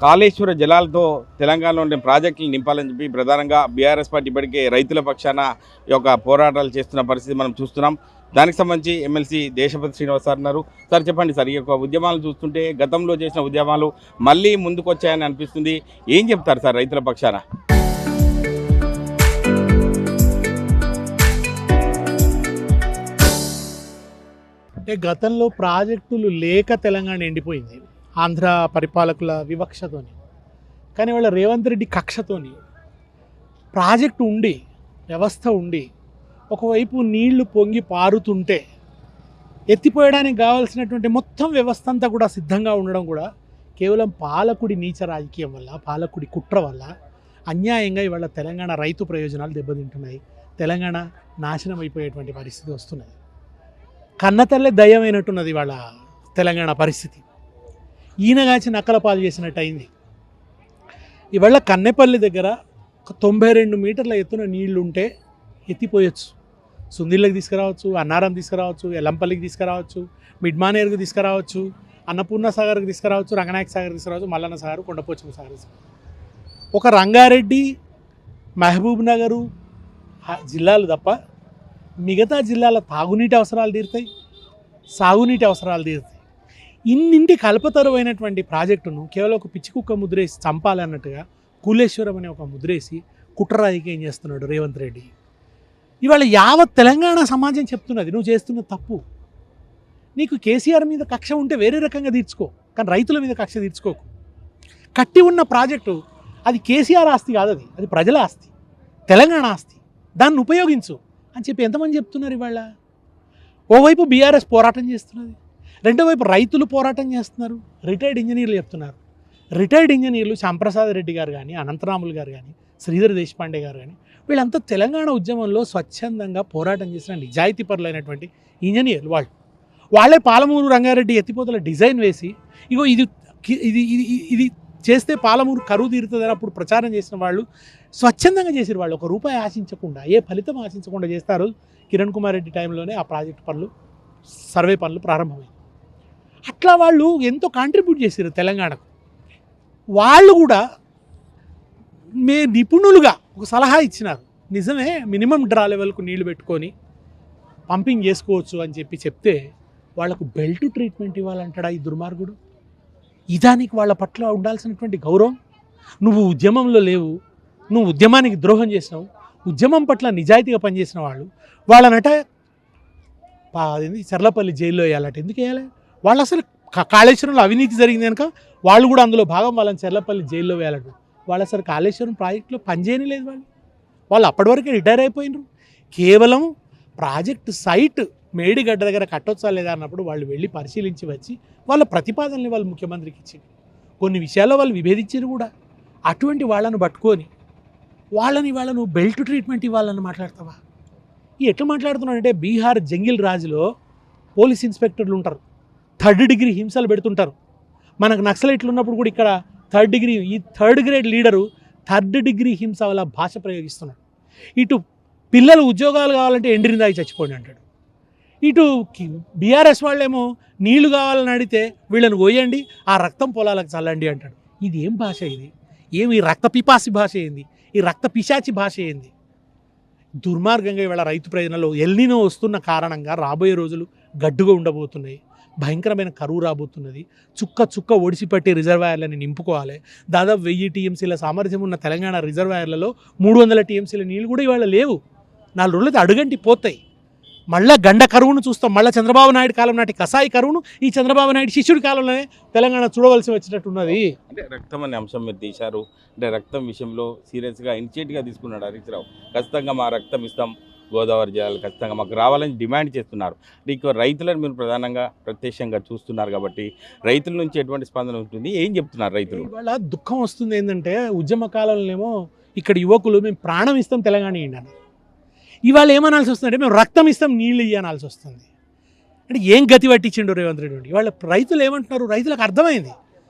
కాళేశ్వర జలాలతో తెలంగాణలో ఉండే ప్రాజెక్టులు నింపాలని చెప్పి ప్రధానంగా బీఆర్ఎస్ పార్టీ ఇప్పటికే రైతుల పక్షాన ఈ యొక్క పోరాటాలు చేస్తున్న పరిస్థితి మనం చూస్తున్నాం. దానికి సంబంధించి ఎమ్మెల్సీ దేశపతి శ్రీనివాస్ సార్ ఉన్నారు. సార్ చెప్పండి సార్, ఈ యొక్క ఉద్యమాలు చూస్తుంటే గతంలో చేసిన ఉద్యమాలు మళ్ళీ ముందుకు వచ్చాయని అనిపిస్తుంది. ఏం చెప్తారు సార్ రైతుల పక్షాన? అంటే గతంలో ప్రాజెక్టులు లేక తెలంగాణ ఎండిపోయింది ఆంధ్ర పరిపాలకుల వివక్షతోని. కానీ వాళ్ళ రేవంత్ రెడ్డి కక్షతోని ప్రాజెక్టు ఉండి వ్యవస్థ ఉండి ఒకవైపు నీళ్లు పొంగి పారుతుంటే ఎత్తిపోయడానికి కావాల్సినటువంటి మొత్తం వ్యవస్థ అంతా కూడా సిద్ధంగా ఉండడం కూడా కేవలం పాలకుడి నీచ రాజకీయం వల్ల, పాలకుడి కుట్ర వల్ల అన్యాయంగా ఇవాళ తెలంగాణ రైతు ప్రయోజనాలు దెబ్బతింటున్నాయి. తెలంగాణ నాశనం అయిపోయేటువంటి పరిస్థితి వస్తున్నది. కన్నతల్లే దయ్యమైనట్టున్నది ఇవాళ తెలంగాణ పరిస్థితి. ఈయనగాచి నక్కల పాలు చేసినట్టు అయింది. ఇవాళ కన్నెపల్లి దగ్గర ఒక 92 మీటర్ల ఎత్తున నీళ్లుంటే ఎత్తిపోయొచ్చు. సుందిళ్ళకి తీసుకురావచ్చు, అన్నారం తీసుకురావచ్చు, ఎల్లంపల్లికి తీసుకురావచ్చు, మిడ్మానేరుకి తీసుకురావచ్చు, అన్నపూర్ణ సాగర్కి తీసుకురావచ్చు, రంగనాయక సాగర్ తీసుకురావచ్చు, మల్లన్న సాగర్, కొండపోచమ్మ సాగర్. ఒక రంగారెడ్డి, మహబూబ్ నగరు జిల్లాలు తప్ప మిగతా జిల్లాల తాగునీటి అవసరాలు తీరుతాయి, సాగునీటి అవసరాలు తీరుతాయి. ఇన్నింటి కల్పతరువైనటువంటి ప్రాజెక్టును కేవలం ఒక పిచ్చి కుక్క ముద్రేసి చంపాలన్నట్టుగా కూలేశ్వరం అనే ఒక ముద్రేసి కుట్రరాయికి ఏం చేస్తున్నాడు రేవంత్ రెడ్డి. ఇవాళ యావత్ తెలంగాణ సమాజం చెప్తున్నది నువ్వు చేస్తున్న తప్పు. నీకు కేసీఆర్ మీద కక్ష ఉంటే వేరే రకంగా తీర్చుకో, కానీ రైతుల మీద కక్ష తీర్చుకోకు. కట్టి ఉన్న ప్రాజెక్టు అది కేసీఆర్ ఆస్తి కాదు, అది ప్రజల ఆస్తి, తెలంగాణ ఆస్తి, దాన్ని ఉపయోగించు అని చెప్పి ఎంతమంది చెప్తున్నారు. ఇవాళ ఓవైపు బీఆర్ఎస్ పోరాటం చేస్తున్నది, రెండో వైపు రైతులు పోరాటం చేస్తున్నారు, రిటైర్డ్ ఇంజనీర్లు చెప్తున్నారు. రిటైర్డ్ ఇంజనీర్లు శ్యాంప్రసాద్ రెడ్డి గారు కానీ, అనంతరాములు గారు కానీ, శ్రీధర్ దేశపాండే గారు కానీ, వీళ్ళంతా తెలంగాణ ఉద్యమంలో స్వచ్ఛందంగా పోరాటం చేసిన నిజాయితీపరులైనటువంటి ఇంజనీర్లు. వాళ్ళే పాలమూరు రంగారెడ్డి ఎత్తిపోతల డిజైన్ వేసి ఇగో ఇది ఇది ఇది చేస్తే పాలమూరు కరువు తీరుతుందని అప్పుడు ప్రచారం చేసిన వాళ్ళు స్వచ్ఛందంగా చేసిన వాళ్ళు, ఒక రూపాయి ఆశించకుండా, ఏ ఫలితం ఆశించకుండా చేస్తారు. కిరణ్ కుమార్ రెడ్డి టైంలోనే ఆ ప్రాజెక్టు పనులు, సర్వే పనులు ప్రారంభమైంది. అట్లా వాళ్ళు ఎంతో కాంట్రిబ్యూట్ చేశారు తెలంగాణకు. వాళ్ళు కూడా నిపుణులుగా ఒక సలహా ఇచ్చినారు. నిజమే, మినిమం డ్రా లెవెల్కు నీళ్లు పెట్టుకొని పంపింగ్ చేసుకోవచ్చు అని చెప్తే వాళ్లకు బెల్ట్ ట్రీట్మెంట్ ఇవ్వాలంటాడా ఈ దుర్మార్గుడు? ఇదానికి వాళ్ళ పట్ల ఉండాల్సినటువంటి గౌరవం. నువ్వు ఉద్యమంలో లేవు, నువ్వు ఉద్యమానికి ద్రోహం చేసినావు, ఉద్యమం పట్ల నిజాయితీగా పనిచేసిన వాళ్ళనట చర్లపల్లి జైల్లో వేయాలట. ఎందుకు వేయాలి? వాళ్ళు అసలు కాళేశ్వరంలో అవినీతి జరిగింది కనుక వాళ్ళు కూడా అందులో భాగం, వాళ్ళని చర్లపల్లి జైల్లో వేయాలట. వాళ్ళు అసలు కాళేశ్వరం ప్రాజెక్టులో పనిచేయని లేదు. వాళ్ళు అప్పటి వరకే రిటైర్ అయిపోయినారు. కేవలం ప్రాజెక్టు సైట్ మేడిగడ్డ దగ్గర కట్టొచ్చా లేదా అన్నప్పుడు వాళ్ళు వెళ్ళి పరిశీలించి వచ్చి వాళ్ళ ప్రతిపాదనని వాళ్ళు ముఖ్యమంత్రికి ఇచ్చింది. కొన్ని విషయాల్లో వాళ్ళు విభేదించారు కూడా. అటువంటి వాళ్ళను పట్టుకొని వాళ్ళను బెల్ట్ ట్రీట్మెంట్ ఇవ్వాలని మాట్లాడతావా? ఎట్లా మాట్లాడుతున్నాడు అంటే, బీహార్ జంగిల్ రాజులో పోలీస్ ఇన్స్పెక్టర్లు ఉంటారు, 3rd డిగ్రీ హింసలు పెడుతుంటారు. మనకు నక్సలైట్లు ఉన్నప్పుడు కూడా ఇక్కడ 3rd డిగ్రీ, ఈ 3rd grade leader 3rd degree హింస వల్ల భాష ప్రయోగిస్తున్నాడు. ఇటు పిల్లలు ఉద్యోగాలు కావాలంటే ఎండిన దాగి చచ్చిపోండి అంటాడు. ఇటు బీఆర్ఎస్ వాళ్ళేమో నీళ్లు కావాలని అడిగితే వీళ్ళని పోయండి, ఆ రక్తం పొలాలకు చల్లండి అంటాడు. ఇది ఏం భాష? ఇది ఏమి రక్త పిపాసి భాష ఏంది? ఈ రక్త పిశాచి భాష ఏంది? దుర్మార్గంగా ఇవాళ రైతు ప్రయోజనాలు ఎల్నినో వస్తున్న కారణంగా రాబోయే రోజులు గడ్డుగా ఉండబోతున్నాయి. భయంకరమైన కరువు రాబోతున్నది. చుక్క ఒడిసిపట్టి రిజర్వాయర్లని నింపుకోవాలి. దాదాపు 1000 టీఎంసీల సామర్థ్యం ఉన్న తెలంగాణ రిజర్వాయర్లలో 300 టీఎంసీల నీళ్ళు కూడా ఇవాళ లేవు. 4 రోజులైతే అడుగంటి పోతాయి. మళ్ళీ గండ కరువును చూస్తాం. మళ్ళీ చంద్రబాబు నాయుడు కాలం నాటి కసాయి కరువును ఈ చంద్రబాబు నాయుడు శిష్యుడి కాలంలోనే తెలంగాణ చూడవలసి వచ్చినట్టున్నది. అంటే రక్తం అనే అంశం మీరు తీశారు. అంటే రక్తం విషయంలో సీరియస్గా ఇనిషియేటివ్గా తీసుకున్నాడు హరీష్ రావు. ఖచ్చితంగా మా రక్తం ఇస్తాం, గోదావరి జిల్లాలు ఖచ్చితంగా మాకు రావాలని డిమాండ్ చేస్తున్నారు. ఇక రైతులను మీరు ప్రధానంగా ప్రత్యక్షంగా చూస్తున్నారు కాబట్టి రైతుల నుంచి ఎటువంటి స్పందన ఉంటుంది? ఏం చెప్తున్నారు రైతులు? ఇవాళ దుఃఖం వస్తుంది ఏంటంటే, ఉద్యమ కాలంలోనేమో ఇక్కడ యువకులు మేము ప్రాణం ఇస్తాం తెలంగాణ ఇవ్వండి, ఇవాళ ఏమనాల్సి వస్తుందంటే మేము రక్తం ఇస్తాం నీళ్ళు ఇవ్వనాల్సి వస్తుంది. అంటే ఏం గతి పట్టించిండు రేవంత్ రెడ్డి? ఇవాళ రైతులు ఏమంటున్నారు? రైతులకు అర్థమైంది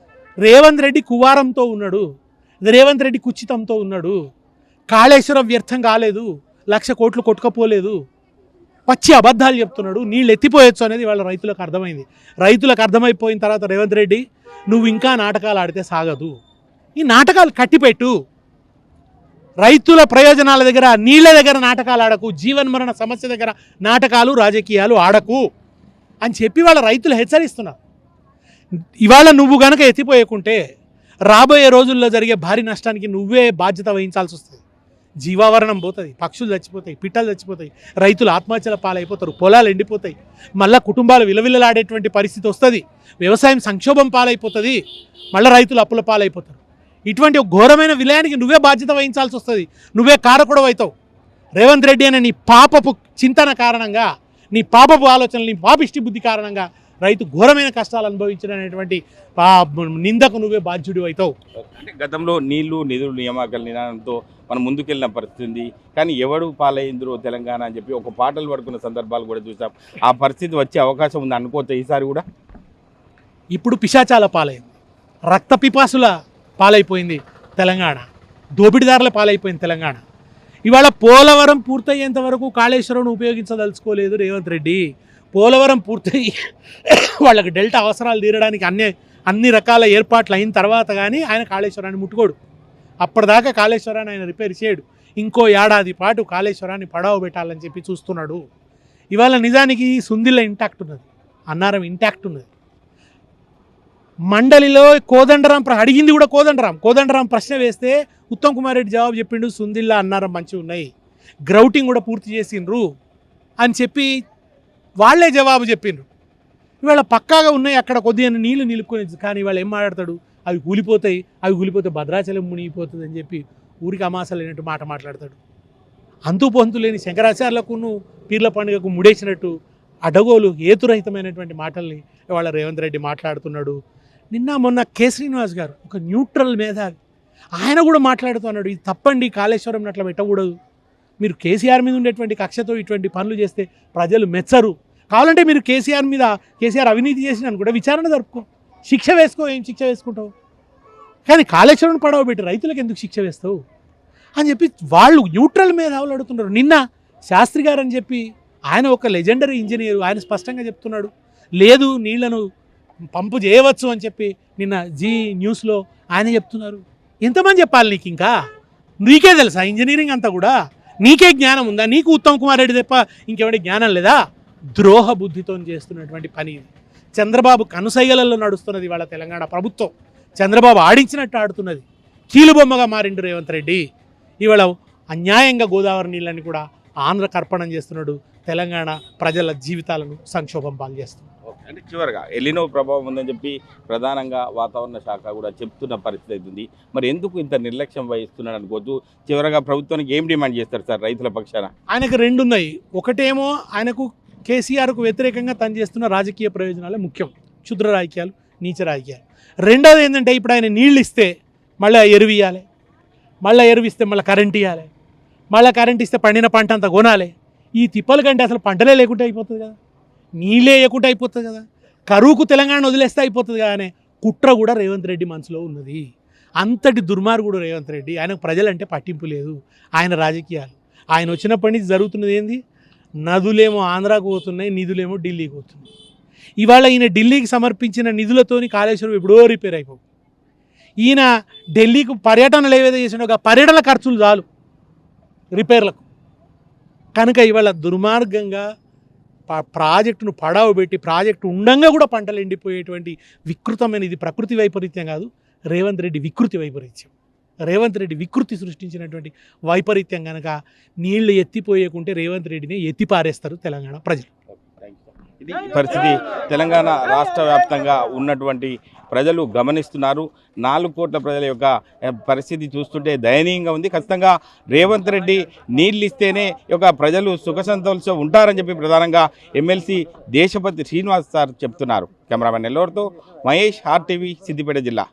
రేవంత్ రెడ్డి కువారంతో ఉన్నాడు, రేవంత్ రెడ్డి కుచితంతో ఉన్నాడు, కాళేశ్వరం వ్యర్థం కాలేదు, 1,00,000 కోట్లు కొట్టుకపోలేదు, పచ్చి అబద్ధాలు చెప్తున్నాడు, నీళ్ళు ఎత్తిపోయొచ్చు అనేది వాళ్ళ రైతులకు అర్థమైంది. రైతులకు అర్థమైపోయిన తర్వాత రేవంత్ రెడ్డి నువ్వు ఇంకా నాటకాలు ఆడితే సాగదు, ఈ నాటకాలు కట్టిపెట్టు, రైతుల ప్రయోజనాల దగ్గర నీళ్ళ దగ్గర నాటకాలు ఆడకు, జీవన్మరణ సమస్య దగ్గర నాటకాలు రాజకీయాలు ఆడకు అని చెప్పి వాళ్ళ రైతులు హెచ్చరిస్తున్నారు. ఇవాళ నువ్వు గనక ఎత్తిపోయకుంటే రాబోయే రోజుల్లో జరిగే భారీ నష్టానికి నువ్వే బాధ్యత వహించాల్సి వస్తుంది. జీవావరణం పోతుంది, పక్షులు చచ్చిపోతాయి, పిట్టలు చచ్చిపోతాయి, రైతులు ఆత్మహత్యల పాలైపోతారు, పొలాలు ఎండిపోతాయి, మళ్ళీ కుటుంబాలు విలవిలలాడేటువంటి పరిస్థితి వస్తుంది, వ్యవసాయం సంక్షోభం పాలైపోతుంది, మళ్ళీ రైతులు అప్పుల పాలైపోతారు. ఇటువంటి ఒక ఘోరమైన విలయానికి నువ్వే బాధ్యత వహించాల్సి వస్తుంది, నువ్వే కారకుడు అవుతావు. రేవంత్ రెడ్డి అనే నీ పాపపు చింతన కారణంగా, నీ పాపపు ఆలోచనలు, నీ పాపిష్టి బుద్ధి కారణంగా రైతు ఘోరమైన కష్టాలు అనుభవించడనేటువంటి నిందకు నువ్వే బాధ్యుడు అవుతావు. అంటే గతంలో నీళ్లు నిధులు నియామకాల నినాదంతో మనం ముందుకెళ్ళిన పరిస్థితి ఉంది. కానీ ఎవడు పాలైందో తెలంగాణ అని చెప్పి ఒక పాటలు పడుకున్న సందర్భాలు కూడా చూసాం. ఆ పరిస్థితి వచ్చే అవకాశం ఉంది అనుకోవచ్చు ఈసారి కూడా. ఇప్పుడు పిశాచాల పాలైంది, రక్త పిపాసుల పాలైపోయింది తెలంగాణ, దోపిడీదారుల పాలైపోయింది తెలంగాణ. ఇవాళ పోలవరం పూర్తయ్యేంత వరకు కాళేశ్వరం ఉపయోగించదలుచుకోలేదు రేవంత్ రెడ్డి. పోలవరం పూర్తయి వాళ్ళకి డెల్టా అవసరాలు తీరడానికి అన్ని రకాల ఏర్పాట్లు అయిన తర్వాత కానీ ఆయన కాళేశ్వరాన్ని ముట్టుకోడు. అప్పటిదాకా కాళేశ్వరాన్ని ఆయన రిపేర్ చేయడు. ఇంకో ఏడాది పాటు కాళేశ్వరాన్ని పడవ పెట్టాలని చెప్పి చూస్తున్నాడు. ఇవాళ నిజానికి సుందిల్ల ఇంటాక్ట్ ఉన్నది, అన్నారం ఇంటాక్ట్ ఉన్నది. మండలిలో కోదండరాం అడిగింది కూడా కోదండరాం ప్రశ్న వేస్తే ఉత్తమ్ కుమార్ రెడ్డి జవాబు చెప్పిండు, సుందిల్ల అన్నారం మంచిగా ఉన్నాయి, గ్రౌటింగ్ కూడా పూర్తి చేసిండ్రు అని చెప్పి వాళ్ళే జవాబు చెప్పిండ్రు. ఇవాళ పక్కాగా ఉన్నాయి అక్కడ కొద్దిగా నీళ్లు నిలుపుకొని, కానీ ఇవాళ ఏం మాట్లాడతాడు, అవి కూలిపోతే భద్రాచలం మునిగిపోతుంది అని చెప్పి ఊరికి అమాస లేనట్టు మాట మాట్లాడతాడు. అంతు పొంతు లేని శంకరాచార్యులకు పీర్ల పండుగకు ముడేసినట్టు అడగోలు హేతురహితమైనటువంటి మాటల్ని ఇవాళ రేవంత్ రెడ్డి మాట్లాడుతున్నాడు. నిన్న మొన్న కె శ్రీనివాస్ గారు ఒక న్యూట్రల్ మేధావి, ఆయన కూడా మాట్లాడుతున్నాడు, ఇది తప్పండి, కాళేశ్వరం అట్లా పెట్టకూడదు, మీరు కేసీఆర్ మీద ఉండేటువంటి కక్షతో ఇటువంటి పనులు చేస్తే ప్రజలు మెచ్చరు, కావాలంటే మీరు కేసీఆర్ అవినీతి చేసినాను కూడా విచారణ జరుపుకో, శిక్ష వేసుకో, ఏం శిక్ష వేసుకుంటావు, కానీ కాళేశ్వరం పడవ పెట్టి రైతులకు ఎందుకు శిక్ష వేస్తావు అని చెప్పి వాళ్ళు న్యూట్రల్ మేధావులు అడుగుతున్నారు. నిన్న శాస్త్రి గారు అని చెప్పి ఆయన ఒక లెజెండరీ ఇంజనీరు, ఆయన స్పష్టంగా చెప్తున్నాడు, లేదు నీళ్లను పంపు చేయవచ్చు అని చెప్పి నిన్న జీ న్యూస్లో ఆయన చెప్తున్నారు. ఎంతమంది చెప్పాలి నీకు, ఇంకా నీకే తెలుసా ఇంజనీరింగ్ అంతా కూడా, నీకే జ్ఞానం ఉందా, నీకు ఉత్తమ్ కుమార్ రెడ్డి తప్ప ఇంకెవడి జ్ఞానం లేదా? ద్రోహ బుద్ధితో చేస్తున్నటువంటి పని ఇది. చంద్రబాబు కనుసైగలలో నడుస్తున్నది వాళ్ళ తెలంగాణ ప్రభుత్వం, చంద్రబాబు ఆడించినట్టు ఆడుతున్నది, కీలుబొమ్మగా మారిండు రేవంత్ రెడ్డి. ఇవాళ అన్యాయంగా గోదావరి నీళ్ళని కూడా ఆంధ్ర కర్పణం చేస్తున్నాడు, తెలంగాణ ప్రజల జీవితాలను సంక్షోభం పాలు చేస్తున్నాడు. అంటే చివరిగా ఎలినో ప్రభావం ఉందని చెప్పి ప్రధానంగా వాతావరణ శాఖ కూడా చెప్తున్న పరిస్థితి అవుతుంది. మరి ఎందుకు ఇంత నిర్లక్ష్యం వహిస్తున్నాడు అనుకోవద్దు. చివరగా ప్రభుత్వానికి ఏం డిమాండ్ చేస్తారు సార్ రైతుల పక్షాన? ఆయనకు రెండు ఉన్నాయి. ఒకటేమో ఆయనకు కేసీఆర్కు వ్యతిరేకంగా తను చేస్తున్న రాజకీయ ప్రయోజనాలే ముఖ్యం, క్షుద్ర రాజకీయాలు, నీచ రాజకీయాలు. రెండోది ఏంటంటే ఇప్పుడు ఆయన నీళ్ళు ఇస్తే మళ్ళీ ఎరువు ఇవ్వాలి, మళ్ళీ ఎరువు ఇస్తే మళ్ళీ కరెంట్ ఇవ్వాలి, మళ్ళీ కరెంట్ ఇస్తే పండిన పంట అంతా కొనాలి. ఈ తిప్పల కంటే అసలు పంటలే లేకుండా అయిపోతుంది కదా, నీళ్ళే వేయకుండా అయిపోతుంది కదా, కరువుకు తెలంగాణ వదిలేస్తే అయిపోతుంది కదా అనే కుట్ర కూడా రేవంత్ రెడ్డి మనసులో ఉన్నది. అంతటి దుర్మార్గుడు రేవంత్ రెడ్డి. ఆయనకు ప్రజలంటే పట్టింపు లేదు, ఆయన రాజకీయాలు. ఆయన వచ్చినప్పటి నుంచి జరుగుతున్నది ఏంది, నదులేమో ఆంధ్రాకు పోతున్నాయి, నిధులేమో ఢిల్లీకి పోతున్నాయి. ఇవాళ ఈయన ఢిల్లీకి సమర్పించిన నిధులతోని కాళేశ్వరం ఎప్పుడో రిపేర్ అయిపోవు. ఈయన ఢిల్లీకి పర్యటనలు ఏవైతే చేసినా ఒక పర్యటన ఖర్చులు చాలు రిపేర్లకు. కనుక ఇవాళ దుర్మార్గంగా ప్రాజెక్టును పడావు పెట్టి, ప్రాజెక్టు ఉండంగా కూడా పంటలు ఎండిపోయేటువంటి వికృతమైన, ఇది ప్రకృతి వైపరీత్యం కాదు, రేవంత్ రెడ్డి వికృతి వైపరీత్యం. రేవంత్ రెడ్డి వికృతి సృష్టించినటువంటి వైపరీత్యం కనుక నీళ్లు ఎత్తిపోయకుంటే రేవంత్ రెడ్డిని ఎత్తిపారేస్తారు తెలంగాణ ప్రజలు. ఇది పరిస్థితి తెలంగాణ రాష్ట్ర వ్యాప్తంగా ఉన్నటువంటి ప్రజలు గమనిస్తున్నారు. 4 కోట్ల ప్రజల యొక్క పరిస్థితి చూస్తుంటే దయనీయంగా ఉంది. ఖచ్చితంగా రేవంత్ రెడ్డి నీళ్ళు ఇస్తేనే యొక్క ప్రజలు సుఖ సంతోషంతో ఉంటారని చెప్పి ప్రధానంగా ఎమ్మెల్సీ దేశపతి శ్రీనివాస్ సార్ చెప్తున్నారు. కెమెరామెన్ నెల్లూరుతో మహేష్, RTV, సిద్దిపేట జిల్లా.